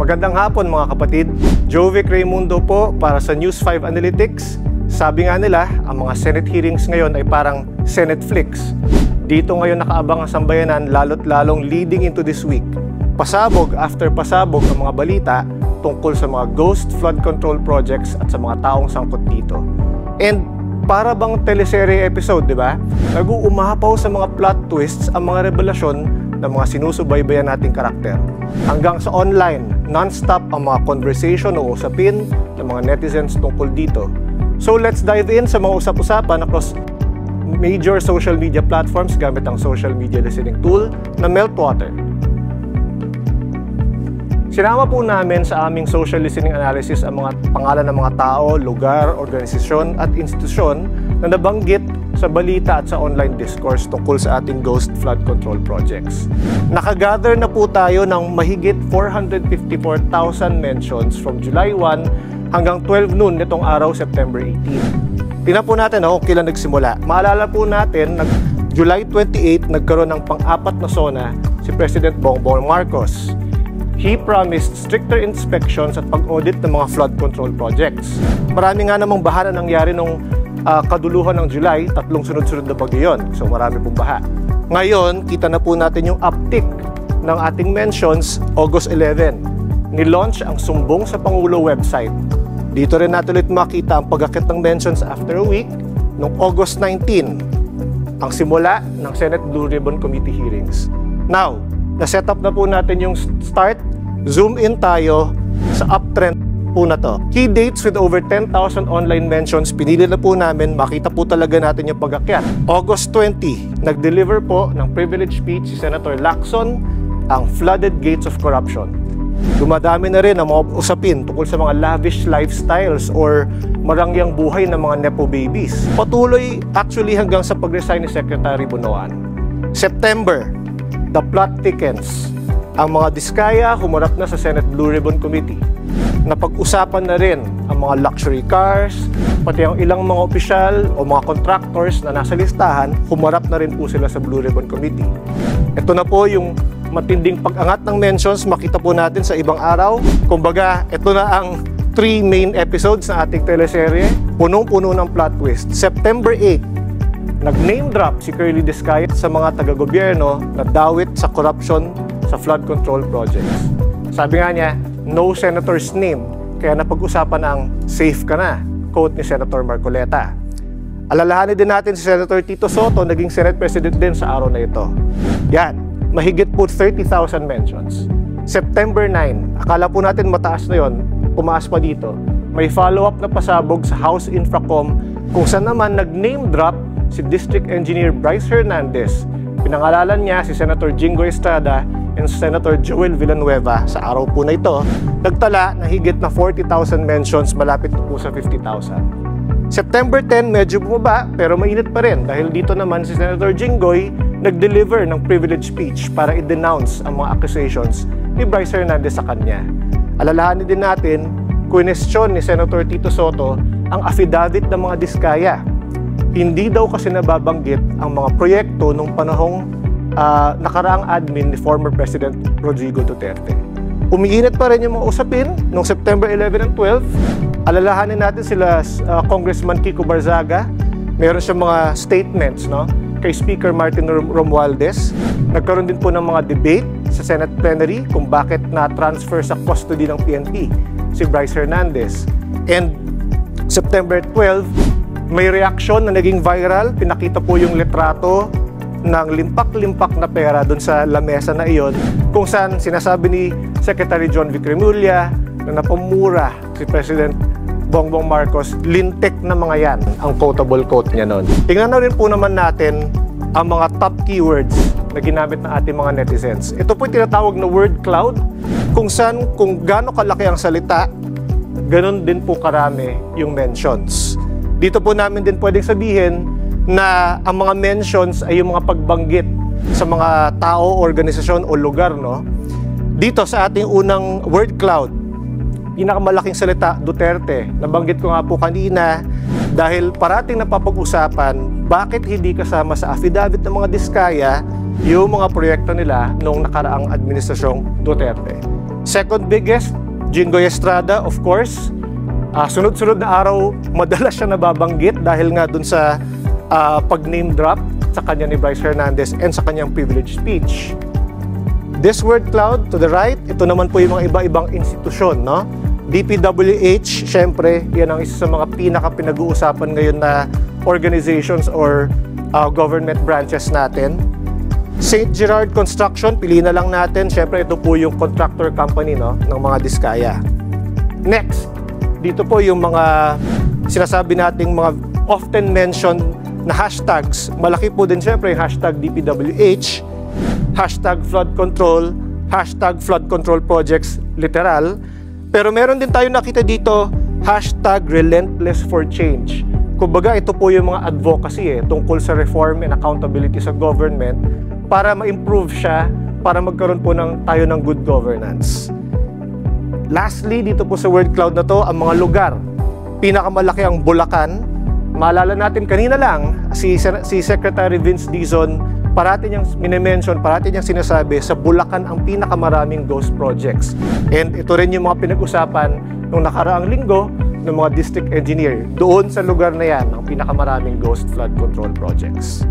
Magandang hapon mga kapatid. Jovic Raimundo po para sa News 5 Analytics. Sabi nga nila, ang mga Senate hearings ngayon ay parang Senate flicks. Dito ngayon nakaabang ang sambayanan lalo't lalong leading into this week. Pasabog after pasabog ang mga balita tungkol sa mga ghost flood control projects at sa mga taong sangkot dito. And para bang teleserye episode, di ba? Nag-uumapaw sa mga plot twists ang mga revelasyon ng mga sinusubaybayan nating karakter. Hanggang sa online, non-stop ang mga conversation o usapin ng mga netizens tungkol dito. So let's dive in sa mga usap-usapan across major social media platforms gamit ang social media listening tool na Meltwater. Sinama po namin sa aming social listening analysis ang mga pangalan ng mga tao, lugar, organisasyon at institusyon na nabanggit sa balita at sa online discourse tungkol sa ating ghost flood control projects. Nakagather na po tayo ng mahigit 454,000 mentions from July 1 hanggang 12 noon nitong araw, September 18. Tingnan po natin kung kailan nagsimula. Maalala po natin, July 28, nagkaroon ng pang-apat na SONA si President Bongbong Marcos. He promised stricter inspections at pag-audit ng mga flood control projects. Marami nga namang baha na nangyari nung kaduluhan ng July, 3 sunod-sunod na bagyo yun. So marami pong baha. Ngayon, kita na po natin yung uptick ng ating mentions August 11. Nilaunch ang Sumbong sa Pangulo website. Dito rin natin ulit makita ang pag-akit ng mentions after a week noong August 19, ang simula ng Senate Blue Ribbon Committee hearings. Now, na-set up na po natin yung start. Zoom in tayo sa uptrend po na to. Key dates with over 10,000 online mentions, pinili na po namin, makita po talaga natin yung pag-akyat. August 20, nag-deliver po ng privilege speech si Senator Lacson, ang flooded gates of corruption. Dumadami na rin ang mga usapin tungkol sa mga lavish lifestyles or marangyang buhay ng mga nepo babies. Patuloy actually hanggang sa pag-resign ni Secretary Bunoan. September, the plot thickens. Ang mga diskaya humarap na sa Senate Blue Ribbon Committee. Napag-usapan na rin ang mga luxury cars, pati ang ilang mga opisyal o mga contractors na nasa listahan, humarap na rin po sila sa Blue Ribbon Committee. Ito na po yung matinding pag-angat ng mentions, makita po natin sa ibang araw. Kumbaga, ito na ang 3 main episodes na ating teleserye. Punong-puno ng plot twist. September 8, nag-name drop si Curly Discaya sa mga taga-gobyerno na dawit sa corruption sa flood control projects. Sabi nga niya, no senator's name, kaya napag-usapan ang safe ka na, quote ni Senator Marcoleta. Alalahanin din natin si Senator Tito Soto, naging Senate President din sa araw na ito. Yan, mahigit po 30,000 mentions. September 9, akala po natin mataas na yon, pumaas pa dito. May follow-up na pasabog sa House Infracom kung saan naman nag-name drop si District Engineer Bryce Hernandez. Pinangalanan niya si Senator Jingo Estrada and Senator Joel Villanueva. Sa araw po na ito, nagtala na higit na 40,000 mentions, malapit po sa 50,000. September 10, medyo bumaba pero mainit pa rin dahil dito naman si Senator Jinggoy nag-deliver ng privilege speech para i-denounce ang mga accusations ni Bryce Hernandez sa kanya. Alalahanin din natin, kwestiyon ni Senator Tito Soto ang affidavit ng mga diskaya. Hindi daw kasi nababanggit ang mga proyekto nung panahong nakaraang admin ni former President Rodrigo Duterte. Umiinit pa rin yung mga usapin noong September 11 and 12. Alalahanin natin sila Congressman Kiko Barzaga. Meron siyang mga statements kay Speaker Martin Romualdez. Nagkaroon din po ng mga debate sa Senate plenary kung bakit na-transfer sa custody ng PNP si Bryce Hernandez. And September 12, may reaksyon na naging viral. Pinakita po yung litrato ng limpak-limpak na pera doon sa lamesa na iyon, kung saan sinasabi ni Secretary John Vic Remulla na napamura si President Bongbong Marcos, lintik na mga yan ang quotable quote niya noon. Tingnan na rin po naman natin ang mga top keywords na ginamit ng ating mga netizens. Ito po yung tinatawag na word cloud, kung saan kung gaano kalaki ang salita, ganun din po karami yung mentions. Dito po namin din pwedeng sabihin na ang mga mentions ay yung mga pagbanggit sa mga tao, organisasyon o lugar. Dito sa ating unang word cloud, pinakamalaking salita, Duterte. Nabanggit ko nga po kanina dahil parating napapag-usapan bakit hindi kasama sa affidavit ng mga diskaya yung mga proyekto nila noong nakaraang administrasyong Duterte. Second biggest, Jingoy Estrada, of course. Sunod-sunod na araw, madalas siya nababanggit dahil nga dun sa pag-name drop sa kanya ni Bryce Hernandez and sa kanyang privilege speech. This word cloud to the right, ito naman po yung mga iba-ibang institusyon, no? DPWH, syempre, yan ang isa sa mga pinaka-pinag-uusapan ngayon na organizations or government branches natin. St. Gerard Construction, piliin na lang natin. Syempre, ito po yung contractor company, no, ng mga Diskaya. Next, dito po yung mga sinasabi nating mga often mentioned na hashtags. Malaki po din syempre yung hashtag DPWH, hashtag flood control, hashtag flood control projects, literal. Pero meron din tayo nakita dito, hashtag relentless for change. Kumbaga, ito po yung mga advocacy tungkol sa reform and accountability sa government para ma-improve siya, para magkaroon po tayo ng good governance. Lastly, dito po sa word cloud na to, ang mga lugar. Pinakamalaki ang Bulacan. Maalala natin kanina lang, si Secretary Vince Dizon, parati niyang minimension, parati niyang sinasabi, sa Bulacan ang pinakamaraming ghost projects. And ito rin yung mga pinag-usapan nung nakaraang linggo ng mga district engineer. Doon sa lugar na yan, ang pinakamaraming ghost flood control projects.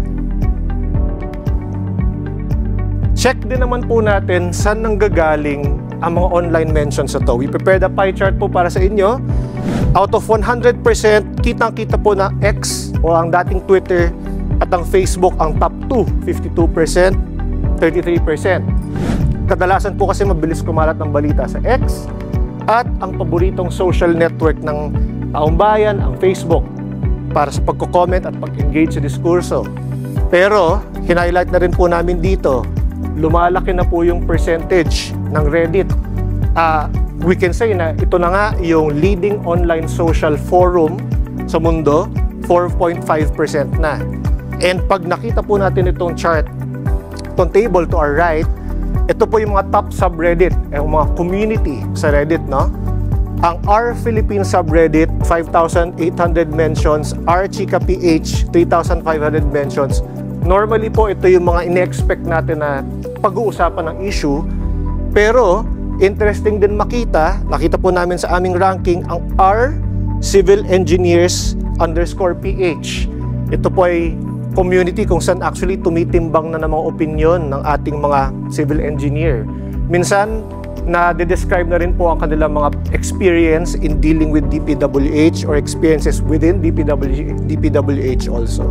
Check din naman po natin saan nanggagaling ang mga online mentions na to. We prepared a pie chart po para sa inyo. Out of 100%, kitang-kita po na X o ang dating Twitter at ang Facebook ang top 2, 52%, 33%. Kadalasan po kasi mabilis kumalat ng balita sa X at ang paboritong social network ng taong bayan, ang Facebook, para sa pagko-comment at pag-engage sa diskurso. Pero, hinighlight na rin po namin dito, lumalaki na po yung percentage ng Reddit. We can say na ito na nga yung leading online social forum sa mundo, 4.5% na. And pag nakita po natin itong chart, itong table to our right, ito po yung mga top subreddit, yung mga community sa Reddit, no? Ang R Philippine subreddit, 5,800 mentions, R Chika PH, 3,500 mentions. Normally po, ito yung mga ine-expect natin na pag-uusapan ng issue. Pero, interesting din nakita po namin sa aming ranking, ang R Civil Engineers _PH. Ito po ay community kung saan actually tumitimbang na ng mga opinion ng ating mga civil engineer. Minsan, na-describe na rin po ang kanilang mga experience in dealing with DPWH or experiences within DPWH also.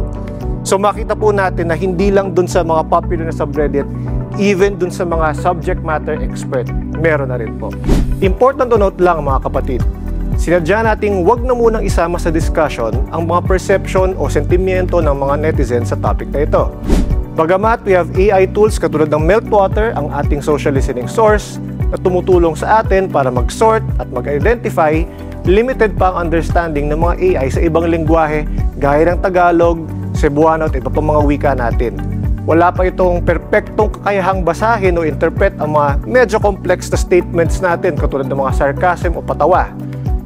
So makita po natin na hindi lang dun sa mga popular na subreddit, even dun sa mga subject matter expert, meron na rin po. Important to note lang mga kapatid, sinadya nating wag na munang isama sa discussion ang mga perception o sentimiento ng mga netizens sa topic na ito. Bagamat we have AI tools katulad ng Meltwater, ang ating social listening source, na tumutulong sa atin para mag-sort at mag-identify, limited pa ang understanding ng mga AI sa ibang lengguwahe gaya ng Tagalog, Cebuano at iba pang mga wika natin. Wala pa itong perpektong kakayahang basahin o interpret ang mga medyo complex na statements natin katulad ng mga sarcasm o patawa.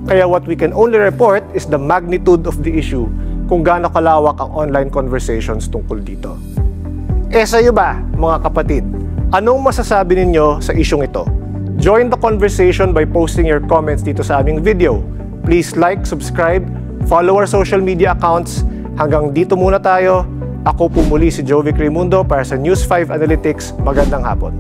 Kaya what we can only report is the magnitude of the issue, kung gaano kalawak ang online conversations tungkol dito. Sa iyo ba, mga kapatid? Anong masasabi ninyo sa isyong ito? Join the conversation by posting your comments dito sa aming video. Please like, subscribe, follow our social media accounts. Hanggang dito muna tayo. Ako po muli si Jovic Raimundo para sa News 5 Analytics. Magandang hapon.